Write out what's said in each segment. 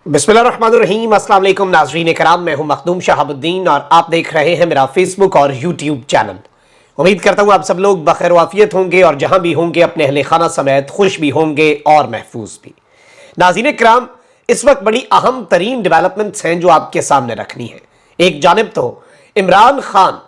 बिस्मिल्लाहिर्रहमानिर्रहीम। अस्सलाम वालेकुम नाज़रीन कराम, मैं हूं मखदूम शहाबुद्दीन और आप देख रहे हैं मेरा फेसबुक और यूट्यूब चैनल। उम्मीद करता हूं आप सब लोग बखैर वाफियत होंगे और जहां भी होंगे अपने अहले खाना समेत खुश भी होंगे और महफूज भी। नाज़रीन कराम, इस वक्त बड़ी अहम तरीन डेवलपमेंट्स हैं जो आपके सामने रखनी है। एक जानिब तो इमरान खान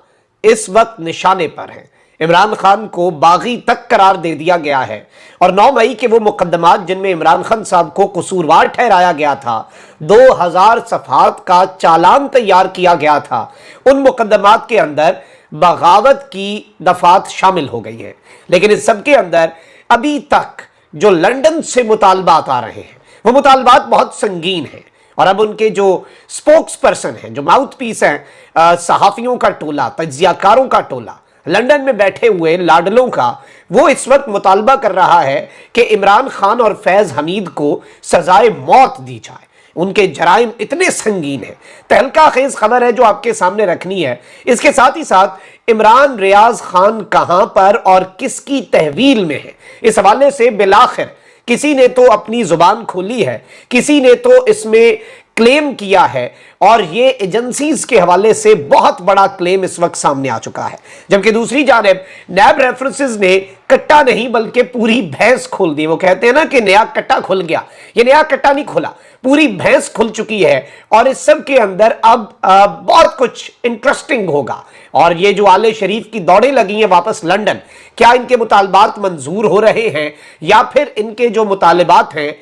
इस वक्त निशाने पर हैं। इमरान खान को बागी तक करार दे दिया गया है और 9 मई के वो मुकदमात जिनमें इमरान खान साहब को कसूरवार ठहराया गया था, 2000 सफ़हात का चालान तैयार किया गया था, उन मुकदमात के अंदर बगावत की दफात शामिल हो गई है। लेकिन इस सब के अंदर अभी तक जो लंदन से मुतालबात आ रहे हैं वो मुतालबात बहुत संगीन हैं और अब उनके जो स्पोक्स पर्सन हैं, जो माउथ पीस हैं, सहाफ़ियों का टोला, तज्जियाकारों का टोला, लंदन में बैठे हुए लाडलों का, वो इस वक्त मुतालबा कर रहा है कि इमरान खान और फैज़ हमीद को सजाए मौत दी जाए। उनके जराइम इतने संगीन हैं। तहलका खेज खबर है जो आपके सामने रखनी है। इसके साथ ही साथ इमरान रियाज खान कहां पर और किसकी तहवील में है, इस हवाले से बिलाखिर किसी ने तो अपनी जुबान खोली है, किसी ने तो इसमें क्लेम किया है और ये एजेंसीज के हवाले से बहुत बड़ा क्लेम इस वक्त सामने आ चुका है। जबकि दूसरी जानिब नैब रेफरेंसेस ने कट्टा नहीं बल्कि पूरी भैंस खोल दी। वो कहते हैं ना कि नया कट्टा खुल गया, ये नया कट्टा नहीं खुला, पूरी भैंस खुल चुकी है और इस सब के अंदर अब बहुत कुछ इंटरेस्टिंग होगा। और ये जो आले शरीफ की दौड़ें लगी हैं वापस लंदन, क्या इनके मुतालबात मंजूर हो रहे हैं या फिर इनके जो मुतालबात हैं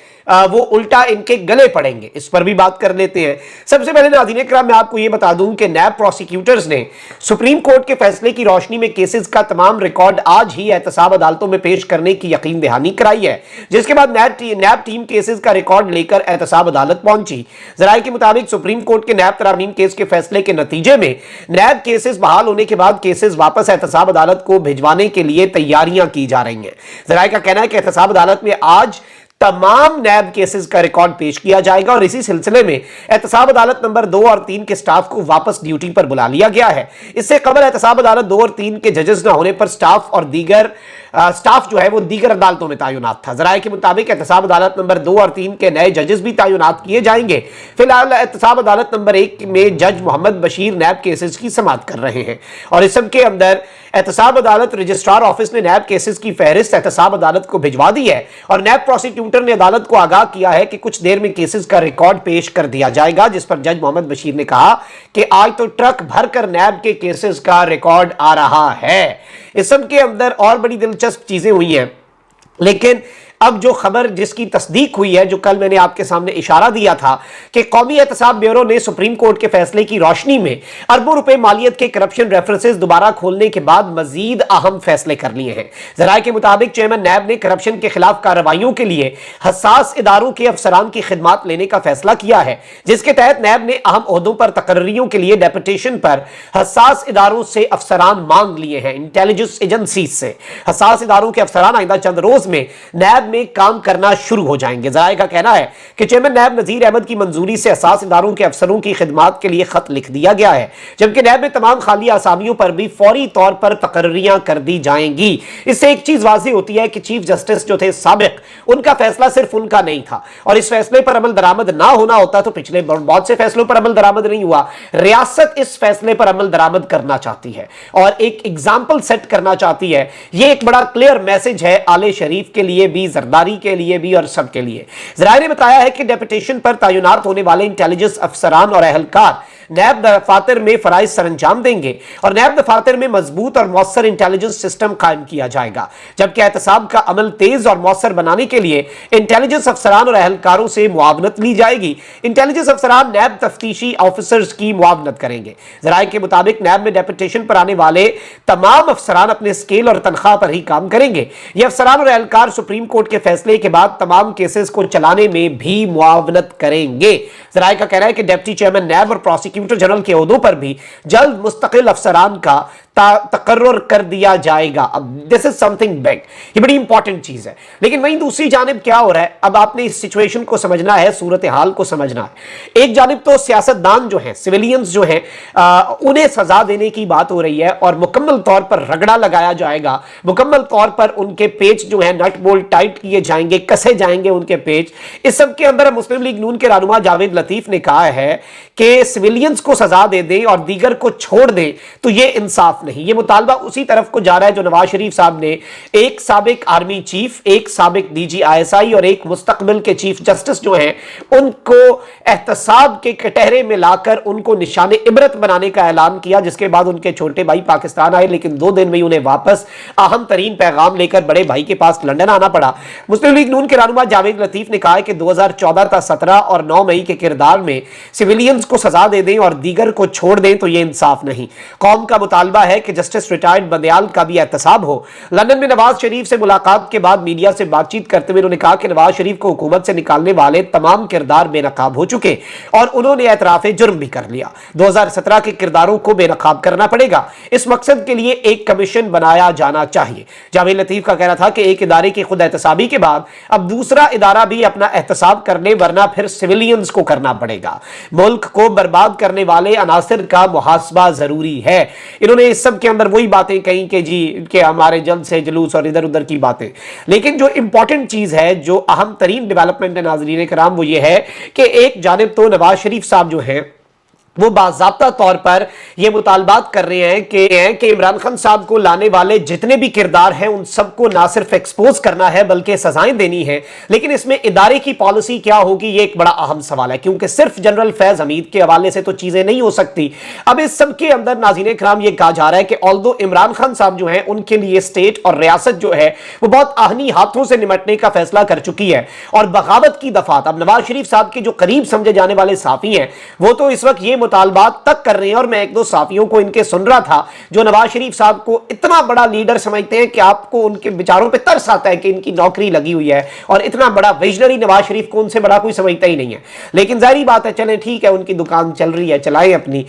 वो उल्टा इनके गले पड़ेंगे, इस पर भी बात कर लेते हैं। सबसे पहले नाज़रीन इकराम मैं आपको यह बता दूं कि नैब प्रोसिक्यूटर्स ने सुप्रीम कोर्ट के फैसले की रोशनी में केसेस का तमाम रिकॉर्ड आज ही एहतसाब अदालतों में पेश करने की यकीन दहानी कराई है, जिसके बाद नैब टीम केसेस का रिकॉर्ड लेकर एहतसाब अदालत पहुंची। जराये के मुताबिक सुप्रीम कोर्ट के नैब तरामीम केस के फैसले के नतीजे में नैब केसेस बहाल होने के बाद केसेस वापस एहतसाब अदालत को भिजवाने के लिए तैयारियां की जा रही हैं। जराये का कहना है कि एहतसाब अदालत में आज तमाम नैब केसेस का रिकॉर्ड पेश किया जाएगा और इसी सिलसिले में एहतसाब अदालत नंबर 2 और 3 के स्टाफ को वापस ड्यूटी पर बुला लिया गया है। इससे कबल एहतसाब अदालत 2 और 3 के जजेस न होने पर स्टाफ जो है वो दीगर अदालतों में तैनात था। जराये के मुताबिक एहतसाब अदालत नंबर 2 और 3 के नए जजेस भी तैनात किए जाएंगे। फिलहाल एहतसाब अदालत नंबर 1 में जज मोहम्मद बशीर नैब केसेस की समाअत कर रहे हैं और इस सब के अंदर एहतसाब अदालत रजिस्ट्रार ऑफिस ने नैब केसेस की फहरिस्त एहतसाब अदालत को भिजवा दी है और नैब प्रोसिक्यूटर ने अदालत को आगाह किया है कि कुछ देर में केसेस का रिकॉर्ड पेश कर दिया जाएगा, जिस पर जज मोहम्मद बशीर ने कहा कि आज तो ट्रक भरकर नैब के केसेस का रिकॉर्ड आ रहा है। इस सब के अंदर और बड़ी दिलचस्प चीजें हुई हैं, लेकिन अब जो खबर जिसकी तस्दीक हुई है, जो कल मैंने आपके सामने इशारा दिया था कि कौमी एहतसाब ब्यूरो ने सुप्रीम कोर्ट के फैसले की रोशनी में अरबों रुपए मालियत के करप्शन रेफरेंसेस दोबारा खोलने के बाद मजीद अहम फैसले कर लिए हैं। जराये के मुताबिक चेयरमैन नैब ने करप्शन के खिलाफ कार्रवाइयों के लिए हसास इदारों के अफसरान की खिदमात लेने का फैसला किया है, जिसके तहत नैब ने अहम ओहदों पर तकर्रियों के लिए डेपुटेशन पर हसास इदारों से अफसरान मांग लिए हैं। इंटेलिजेंस एजेंसी से हसास इदारों के अफसरान आइंदा चंद रोज में नैब में काम करना शुरू हो जाएंगे। जराये का कहना है कि चेयरमैन नैब नजीर अहमद की मंजूरी से हसास इदारों के अफसरों की खिदमात के लिए खत लिख दिया गया है, जबकि नैब में तमाम खाली आसामियों पर भी फौरी तौर पर तकर्रियां कर दी जाएंगी। इससे एक चीज वाज़ेह होती है कि चीफ जस्टिस जो थे साबिक, उनका फैसला सिर्फ उनका नहीं था और इस फैसले पर अमल दरामद ना होना होता तो पिछले बहुत से फैसलों पर अमल दरामद नहीं हुआ। रियासत इस फैसले पर अमल दरामद करना चाहती है और एक एग्जाम्पल सेट करना चाहती है। यह एक बड़ा क्लियर मैसेज है आले शरीफ के लिए भी, जरदारी के लिए भी और सबके लिए। जराये ने बताया है कि डेपुटेशन पर तैनात होने वाले इंटेलिजेंस अफसरान और अहलकार नैब दफातर में फराइज सरंजाम देंगे और नैब दफातर में मजबूत और मौसर इंटेलिजेंस सिस्टम कायम किया जाएगा, जबकि एहतसाब का अमल तेज और मौसर बनाने के लिए इंटेलिजेंस अफसरान और अहलकारों से मुआवनत ली जाएगी। इंटेलिजेंस अफसरान नैब तफ्तीशी ऑफिसर्स की मुआवनत करेंगे। जराये के मुताबिक नैब में डेपुटेशन पर आने वाले तमाम अफसरान अपने स्केल और तनख्वाह पर ही काम करेंगे। ये अफसरान और अहलकार सुप्रीम कोर्ट के फैसले के बाद तमाम केसेस को चलाने में भी मुआवनत करेंगे। जराये का कहना है कि डिप्टी चेयरमैन नैब और प्रोसिक्यूटर जनरल के ओहदों पर भी जल्द मुस्तकिल अफसरान का तकर्रुर कर दिया जाएगा। अब दिस इज समथिंग बिग, ये बड़ी इंपॉर्टेंट चीज है। लेकिन वहीं दूसरी जानिब क्या हो रहा है, अब आपने इस सिचुएशन को समझना है, सूरत हाल को समझना है। एक जानिब तो सियासतदान जो हैं, सिविलियंस जो हैं, उन्हें सजा देने की बात हो रही है और मुकम्मल तौर पर रगड़ा लगाया जाएगा, मुकम्मल तौर पर उनके पेच जो है नट बोल्ट टाइट किए जाएंगे, कसे जाएंगे उनके पेच। इस सब के अंदर मुस्लिम लीग नून के रहनुमा जावेद लतीफ ने कहा है कि सिविलियंस को सजा दे दें और दीगर को छोड़ दें तो यह इंसाफ नहीं। यह मुतालबा उसी तरफ को जा रहा है जो नवाज शरीफ साहब ने एक साबिक आर्मी चीफ, एक साबिक डीजी आईएसआई और एक मुस्तकबिल के चीफ जस्टिस जो हैं उनको एहतसाब के कटहरे में लाकर उनको निशाने इबरत बनाने का ऐलान किया, जिसके बाद उनके छोटे भाई पाकिस्तान आए, लेकिन 2 दिन में उन्हें वापस अहम तरीन पैगाम लेकर बड़े भाई के पास लंदन आना पड़ा। मुस्लिम लीग नून के रहनुमा जावेद लतीफ ने कहा है कि 2014 था 17 और 9 मई के किरदार में सिविलियंस को सजा दे दें और दीगर को छोड़ दें तो यह इंसाफ नहीं। कौम का मुतालबा है कि जस्टिस रिटायर्ड बंदयाल का भी एहतसाब हो। लंदन में नवाज शरीफ से मुलाकात के बाद मीडिया से बातचीत करते हुए उन्होंने कहा कि नवाज शरीफ को हुकूमत से निकालने वाले तमाम किरदार बेनकाब हो चुके और उन्होंने एतराफे जुर्म भी कर लिया। 2017 के किरदारों को बेनकाब करना पड़ेगा। इस मकसद के लिए एक कमीशन बनाया जाना चाहिए। जावेद लतीफ का कहना था कि एक इदारे की खुद एहतसाबी के बाद अब दूसरा इदारा भी अपना एहतसाब कर ले, वरना फिर सिविलियंस को करना पड़ेगा। मुल्क को बर्बाद करने वाले अनासिर का मुहासबा जरूरी है। इन्होंने इस सब के अंदर वही बातें कही कि जी कि हमारे जल्द से जुलूस और इधर उधर की बातें। लेकिन जो इंपॉर्टेंट चीज है, जो अहम तरीन डेवलपमेंट है नाज़रीन कराम, वो ये है कि एक जानिब तो नवाज शरीफ साहब जो हैं वो बाज़ाब्ता तौर पर यह मुतालबात कर रहे हैं कि इमरान खान साहब को लाने वाले जितने भी किरदार हैं उन सबको ना सिर्फ एक्सपोज करना है बल्कि सजाएं देनी है। लेकिन इसमें इदारे की पॉलिसी क्या होगी, यह एक बड़ा अहम सवाल है, क्योंकि सिर्फ जनरल फैज हमीद के हवाले से तो चीजें नहीं हो सकती। अब इस सब के अंदर नाज़रीन कराम यह कहा जा रहा है कि ऑल्दो इमरान खान साहब जो है उनके लिए स्टेट और रियासत जो है वो बहुत आहनी हाथों से निमटने का फैसला कर चुकी है और बगावत की दफात अब नवाज शरीफ साहब के जो करीब समझे जाने वाले साफी हैं वो तो इस वक्त ये मुतालबात तक कर रहे हैं। और मैं एक दो साफियों को इनके सुन रहा था जो नवाज शरीफ साहब को इतना बड़ा लीडर समझते हैं कि आपको उनके विचारों पे तरस आता है कि इनकी नौकरी लगी हुई है और इतना बड़ा विजनरी नवाज शरीफ को उनसे बड़ा कोई समझता ही नहीं है। लेकिन जाहिर बात है, चलें ठीक है, उनकी दुकान चल रही है, चलाएं अपनी।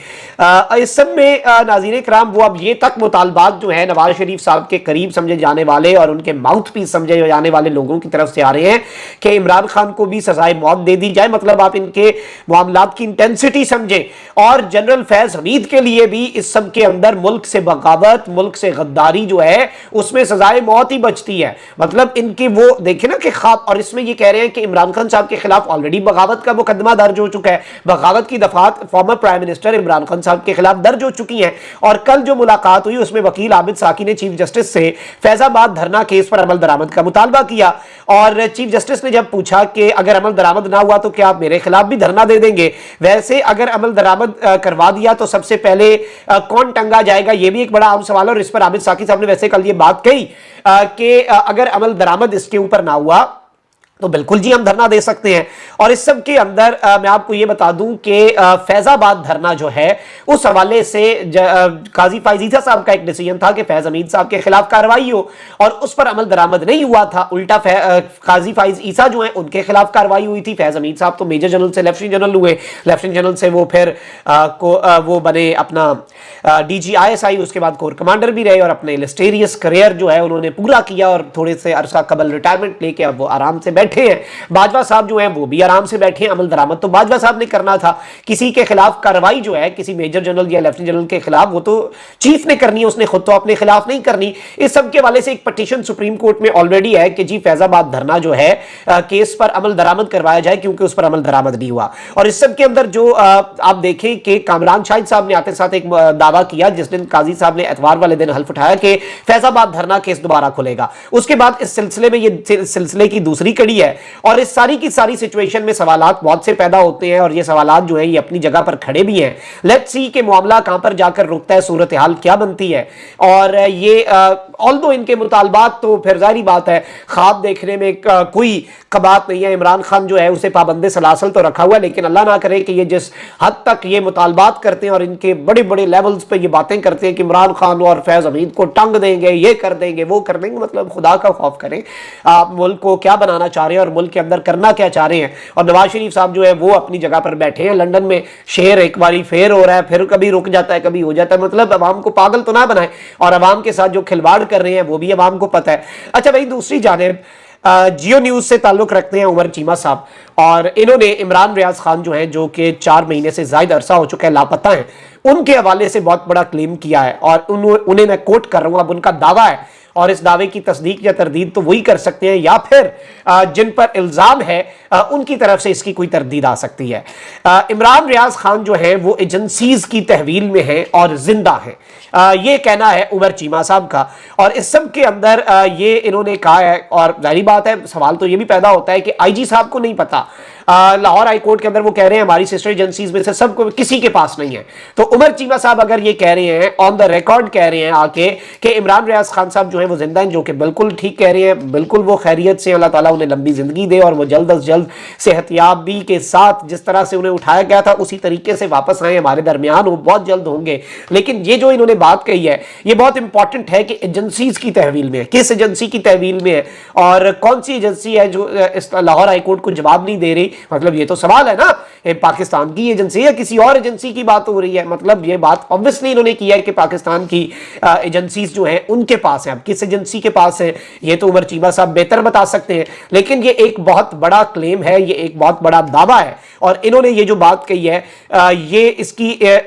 इस सब में नाज़रीन कराम वो अब ये तक मुतालबात जो है नवाज शरीफ साहब के करीब समझे जाने वाले और उनके माउथ पीस समझे जाने वाले लोगों की तरफ से आ रहे हैं कि इमरान खान को भी सजाए मौत दे दी जाए। मतलब आप इनके मामलात की इंटेंसिटी समझें। और जनरल फैज हमीद के लिए भी इस सब के अंदर मुल्क से बगावत, मुल्क से गद्दारी जो है उसमें सजाए मौत ही बचती है। मतलब इनके वो देखे ना कि ख्वाब, और इसमें ये कह रहे हैं कि इमरान खान साहब के खिलाफ ऑलरेडी बगावत का मुकदमा दर्ज हो चुका है। बगावत की दफात former prime minister Imran Khan साहब के खिलाफ दर्ज हो चुकी हैं। और कल जो मुलाकात हुई उसमें वकील आबिद साकी ने चीफ जस्टिस से फैजाबाद धरना केस पर अमल दरामद का मुतालबा किया। और चीफ जस्टिस ने जब पूछा कि अगर अमल दरामद ना हुआ तो क्या आप मेरे खिलाफ भी धरना दे देंगे, वैसे अगर अमल दरामद करवा दिया तो सबसे पहले कौन टंगा जाएगा, यह भी एक बड़ा आम सवाल है। और इस पर आबिद साकी साहब ने वैसे कल ये बात कही कि अगर अमल दरामद इसके ऊपर ना हुआ तो बिल्कुल जी हम धरना दे सकते हैं। और इस सब के अंदर मैं आपको ये बता दूं कि फैजाबाद धरना जो है उस हवाले से काजी फैज ईसा साहब का एक डिसीजन था कि फैज हमीद साहब के खिलाफ कार्रवाई हो, और उस पर अमल दरामद नहीं हुआ था। उल्टा काजी फैज ईसा जो है उनके खिलाफ कार्रवाई हुई थी। फैज हमीद साहब तो मेजर जनरल से लेफ्टिनेंट जनरल हुए, लेफ्टिनेंट जनरल से वो फिर वो बने अपना डीजी आईएसआई, उसके बाद कोर कमांडर भी रहे और अपने इलिस्टेरियस करियर जो है उन्होंने पूरा किया और थोड़े से अरसा कबल रिटायरमेंट लेके अब वो आराम से बैठे हैं। बाजवा साहब जो हैं वो भी आराम से बैठे हैं। अमल दरामद तो बाजवा साहब ने करना था। किसी के खिलाफ कार्रवाई जो है किसी मेजर जनरल या लेफ्टिनेंट जनरल के खिलाफ वो तो चीफ ने करनी है, उसने खुद तो अपने खिलाफ नहीं करनी। इस सब के वाले से एक पटिशन सुप्रीम कोर्ट में ऑलरेडी है कि जी फैजाबाद धरना जो है केस पर अमल दरामद करवाया जाए, क्योंकि उस पर अमल दरामद नहीं हुआ। और इस सब के अंदर जो आप देखें कि कामरान शाहिद साहब ने आते साथ एक दावा किया जिस दिन काजी साहब ने एतवार वाले दिन हल्फ उठाया कि फैजाबाद धरना केस दोबारा खुलेगा। उसके बाद इस सिलसिले में ये सिलसिले की दूसरी कड़ी है और इस सारी की सारी सिचुएशन में सवालात बहुत से पैदा होते हैं और ये सवालात जो है ये अपनी जगह पर खड़े भी हैं। लेट्स सी कि मामला कहां पर जाकर रुकता है, सूरत हाल क्या बनती है। और ये ऑल्दो इनके मुतालबात तो फिर जाहिर बात है ख्वाब देखने में कोई कबात नहीं है। इमरान खान जो है उसे पाबंदे सलासल तो रखा हुआ है, लेकिन अल्लाह ना करे कि ये जिस हद तक ये मुतालबात करते हैं और इनके बड़े बड़े लेवल्स पे ये बातें करते हैं कि इमरान खान और फैज हमीद को टंग देंगे, ये कर देंगे, वो कर देंगे, मतलब खुदा का खौफ करें। आप मुल्क को क्या बनाना चाह रहे रहे हैं और मुल्क के अंदर करना क्या चाह रहे हैं। और नवाज शरीफ साहब जो है वो अपनी जगह पर बैठे हैं लंदन में, शेर एक बारी फेर हो रहा है, फिर कभी रुक जाता है, कभी हो जाता है। मतलब अवाम को पागल तो ना बनाए, और अवाम के साथ जो खिलवाड़ कर रहे हैं वो भी अवाम को पता है। अच्छा भाई, दूसरी जानिब जियो न्यूज से ताल्लुक रखते हैं उमर चीमा साहब, और इन्होंने इमरान रियाज खान जो हैं, जो कि 4 महीने से ज्यादा अरसा हो चुका है लापता हैं, उनके हवाले से बहुत बड़ा क्लेम किया है। और उन्हें मैं कोट कर रहा हूं, अब उनका दावा है और इस दावे की तस्दीक या तरदीद तो वही कर सकते हैं, या फिर जिन पर इल्जाम है उनकी तरफ से इसकी कोई तरदीद आ सकती है। इमरान रियाज खान जो है वो एजेंसीज की तहवील में है और जिंदा है, ये कहना है उमर चीमा साहब का। और इस सब के अंदर ये इन्होंने कहा है, और जाहिर बात है सवाल तो ये भी पैदा होता है कि आईजी साहब को नहीं पता। लाहौर हाई कोर्ट के अंदर वो कह रहे हैं हमारी सिस्टर एजेंसीज में से सबको किसी के पास नहीं है। तो उमर चीमा साहब अगर ये कह रहे हैं, ऑन द रिकॉर्ड कह रहे हैं आके कि इमरान रियाज खान साहब जो है वो जिंदा हैं, जो कि बिल्कुल ठीक कह रहे हैं, बिल्कुल वो खैरियत से, अल्लाह ताला उन्हें लंबी जिंदगी दे और वो जल्द अज जल्द सेहतयाबी के साथ जिस तरह से उन्हें उठाया गया था उसी तरीके से वापस आए हमारे दरमियान, वो बहुत जल्द होंगे। लेकिन ये जो इन्होंने बात कही है ये बहुत इंपॉर्टेंट है कि एजेंसीज की तहवील में है, किस एजेंसी की तहवील में है और कौन सी एजेंसी है जो इस लाहौर हाईकोर्ट को जवाब नहीं दे रही। मतलब ये तो सवाल है ना, पाकिस्तान की एजेंसी या किसी और एजेंसी की बात हो रही है। मतलब ये बात ऑब्वियसली इन्होंने की है कि पाकिस्तान की एजेंसीज जो हैं उनके पास है। अब किस एजेंसी के पास है ये तो उमर चीमा साहब बेहतर बता सकते हैं, लेकिन ये एक बहुत बड़ा क्लेम है, ये एक बहुत बड़ा दावा है। और इन्होंने ये जो बात कही है ये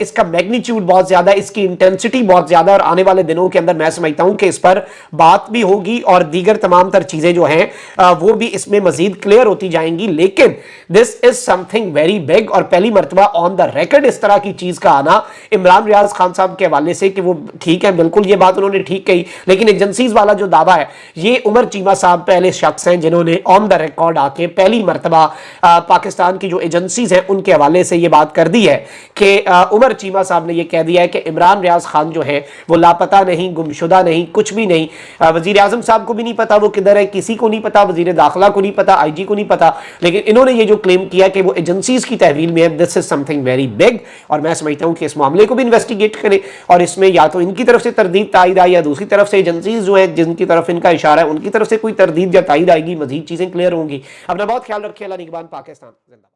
इसका मैग्नीट्यूड बहुत ज्यादा है, इसकी इंटेंसिटी बहुत ज्यादा है, और आने वाले दिनों के अंदर मैं समझता हूं कि इस पर बात भी होगी और दीगर तमाम तर चीजें जो हैं वो भी इसमें मजीद क्लियर होती जाएंगी। लेकिन this is something very big, और पहली मर्तबा ऑन द रिकॉर्ड इस तरह की चीज का आना इमरान रियाज खान साहब के हवाले से कि वो ठीक है, बिल्कुल ये बात उन्होंने ठीक कही, लेकिन एजेंसीज वाला जो दावा है ये उमर चीमा साहब पहले शख्स हैं जिन्होंने ऑन द रिकॉर्ड आके पहली मर्तबा पाकिस्तान की जो एजेंसीज हैं उनके हवाले से ये बात कर दी है कि उमर चीमा साहब ने ये कह दिया है कि इमरान रियाज खान जो है वो लापता नहीं, गुमशुदा नहीं, कुछ भी नहीं। वजीर आजम साहब को भी नहीं पता वो किधर है, किसी को नहीं पता, वजीर दाखिला को नहीं पता, आईजी को नहीं पता, लेकिन इन्होंने ये जो क्लेम किया कि वो एजेंसीज की तहवील में है, this is something very big. और मैं समझता हूं कि इस मामले को भी इन्वेस्टिगेट करें और इसमें या तो इनकी तरफ से तरदीद तायद आए या दूसरी तरफ से एजेंसीज जो है जिनकी तरफ इनका इशारा है उनकी तरफ से कोई तरदीद या तायद आएगी, मजीद चीजें क्लियर होंगी। अपना बहुत ख्याल रखिए। अल्लाह निगहबान। पाकिस्तान जिंदाबाद।